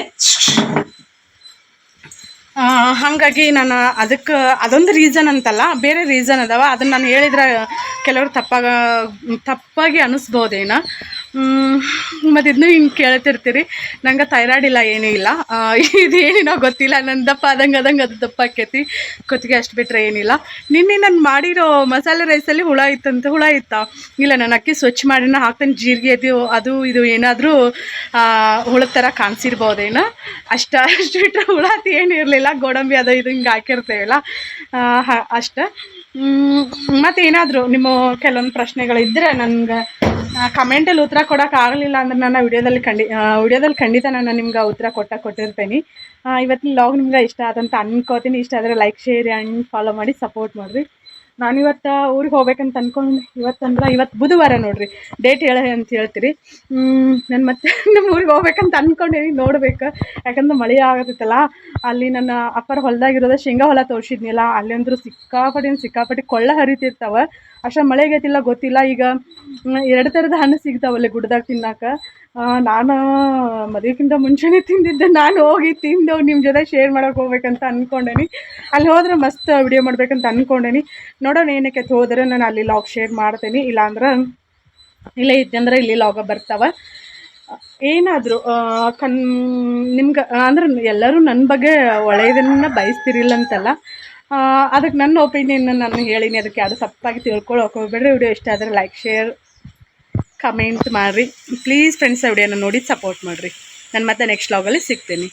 ಹಾಗಾಗಿ ನಾನು ಅದಕ್ಕೆ ಅದೊಂದು ರೀಸನ್ ಅಂತಲ್ಲ, ಬೇರೆ ರೀಸನ್ ಅದಾವ. ಅದನ್ನು ನಾನು ಹೇಳಿದ್ರೆ ಕೆಲವರು ತಪ್ಪಾಗಿ ಅನ್ನಿಸ್ಬೋದೇನೋ. ಮತ್ತು ಇದನ್ನು ಹಿಂಗೆ ಕೇಳ್ತಿರ್ತೀರಿ. ನಂಗೆ ಥೈರಾಯ್ಡ್ ಇಲ್ಲ, ಏನೂ ಇಲ್ಲ. ಇದೇನೇನೋ ಗೊತ್ತಿಲ್ಲ, ನನ್ನ ದಪ್ಪ ಆದಂಗೆ ಅದು ದಪ್ಪ ಆಕೈತಿ, ಕೊತ್ತಿಗೆ ಅಷ್ಟು ಬಿಟ್ಟರೆ ಏನಿಲ್ಲ. ನಿನ್ನೆ ನಾನು ಮಾಡಿರೋ ಮಸಾಲೆ ರೈಸಲ್ಲಿ ಹುಳ ಇತ್ತಾ ಇಲ್ಲ, ನಾನು ಅಕ್ಕಿ ಸ್ವಚ್ಛ ಮಾಡಿನ ಹಾಕ್ತೇನೆ. ಜೀರಿಗೆ ಅದು ಇದು ಏನಾದರೂ ಹುಳದ ಥರ ಕಾಣಿಸಿರ್ಬೋದೇನೋ. ಅಷ್ಟು ಬಿಟ್ಟರೆ ಹುಳ ಏನೂ ಇರಲಿಲ್ಲ. ಗೋಡಂಬಿ ಅದು ಇದು ಹಿಂಗೆ ಹಾಕಿರ್ತೇವಲ್ಲ ಅಷ್ಟೇ. ಮತ್ತು ಏನಾದರೂ ನಿಮ್ಮ ಕೆಲವೊಂದು ಪ್ರಶ್ನೆಗಳಿದ್ದರೆ ನನಗೆ ಕಮೆಂಟಲ್ಲಿ ಉತ್ತರ ಕೊಡೋಕ್ಕಾಗಲಿಲ್ಲ ಅಂದ್ರೆ ನಾನು ವಿಡಿಯೋದಲ್ಲಿ ಖಂಡಿತ ನಾನು ನಿಮ್ಗೆ ಉತ್ತರ ಕೊಟ್ಟಿರ್ತೇನೆ. ಇವತ್ತಿನ ಲಾಗ್ ನಿಮ್ಗೆ ಇಷ್ಟ ಆದಂತ ಅನ್ಕೋತೀನಿ. ಇಷ್ಟ ಆದರೆ ಲೈಕ್, ಶೇರ್ ಆ್ಯಂಡ್ ಫಾಲೋ ಮಾಡಿ ಸಪೋರ್ಟ್ ಮಾಡಿರಿ. ನಾನಿವತ್ತು ಊರಿಗೆ ಹೋಗ್ಬೇಕಂತ ಅಂದ್ಕೊಂಡು, ಇವತ್ತು ಬುಧವಾರ ನೋಡಿರಿ, ಡೇಟ್ ಅಂತ ಹೇಳ್ತೀರಿ. ನಾನು ಮತ್ತೆ ನಮ್ಮ ಊರಿಗೆ ಹೋಗ್ಬೇಕಂತ ಅಂದ್ಕೊಂಡೇನಿ, ನೋಡ್ಬೇಕು. ಯಾಕಂದ್ರೆ ಮಳೆ ಆಗತ್ತೈತಲ್ಲ. ಅಲ್ಲಿ ನನ್ನ ಅಪ್ಪರ ಹೊಲದಾಗಿರೋದು ಶೇಂಗಾ ಹೊಲ ತೋರಿಸಿದ್ನಿಲ್ಲ, ಅಲ್ಲಿ ಅಂದರೂ ಸಿಕ್ಕಾಪಟ್ಟೆ ಕೊಳ್ಳ ಹರಿತಿರ್ತಾವೆ. ಅಷ್ಟೇ ಮಳೆಗೈತಿಲ್ಲ ಗೊತ್ತಿಲ್ಲ. ಈಗ 2 ಥರದ ಹಣ್ಣು ಸಿಗ್ತಾವಲ್ಲಿ ಗುಡ್ಡದಾಗ ತಿನ್ನಕ್ಕೆ. ನಾನು ಮದುವೆಗಿಂತ ಮುಂಚೆನೇ ತಿಂದಿದ್ದೆ. ನಾನು ಹೋಗಿ ತಿಂದು ನಿಮ್ಮ ಜೊತೆ ಶೇರ್ ಮಾಡೋಕೆ ಹೋಗ್ಬೇಕಂತ ಅಂದ್ಕೊಂಡೇನಿ. ಅಲ್ಲಿ ಹೋದ್ರೆ ಮಸ್ತ್ ವಿಡಿಯೋ ಮಾಡ್ಬೇಕಂತ ಅಂದ್ಕೊಂಡೇನಿ. ನೋಡೋಣ ಏನಕ್ಕೆ ಹೋದರೆ ನಾನು ಅಲ್ಲಿ ಲಾಗ್ ಶೇರ್ ಮಾಡ್ತೀನಿ. ಇಲ್ಲಾಂದ್ರೆ ಇಲ್ಲೇ ಇದ್ದಂದ್ರೆ ಇಲ್ಲಿ ಲಾಗ ಬರ್ತಾವೆ. ಏನಾದರೂ ನಿಮ್ಗೆ ಅಂದ್ರೆ ಎಲ್ಲರೂ ನನ್ನ ಬಗ್ಗೆ ಒಳ್ಳೆಯದನ್ನು ಬಯಸ್ತಿರಿಲ್ಲ ಅಂತಲ್ಲ. ಅದಕ್ಕೆ ನನ್ನ ಒಪಿನಿಯನ್ನ ನಾನು ಹೇಳೀನಿ. ಅದಕ್ಕೆ ಯಾರು ತಪ್ಪಾಗಿ ತಿಳ್ಕೊಳ್ಳೋಕೆ ಹೋಗ್ಬೇಡ್ರಿ. ವಿಡಿಯೋ ಇಷ್ಟ ಆದರೆ ಲೈಕ್, ಶೇರ್, ಕಮೆಂಟ್ ಮಾಡಿರಿ ಪ್ಲೀಸ್ ಫ್ರೆಂಡ್ಸ್. ವಿಡಿಯೋನ ನೋಡಿ ಸಪೋರ್ಟ್ ಮಾಡಿರಿ. ನಾನು ಮತ್ತೆ ನೆಕ್ಸ್ಟ್ ಲಾಗಲ್ಲಿ ಸಿಗ್ತೀನಿ.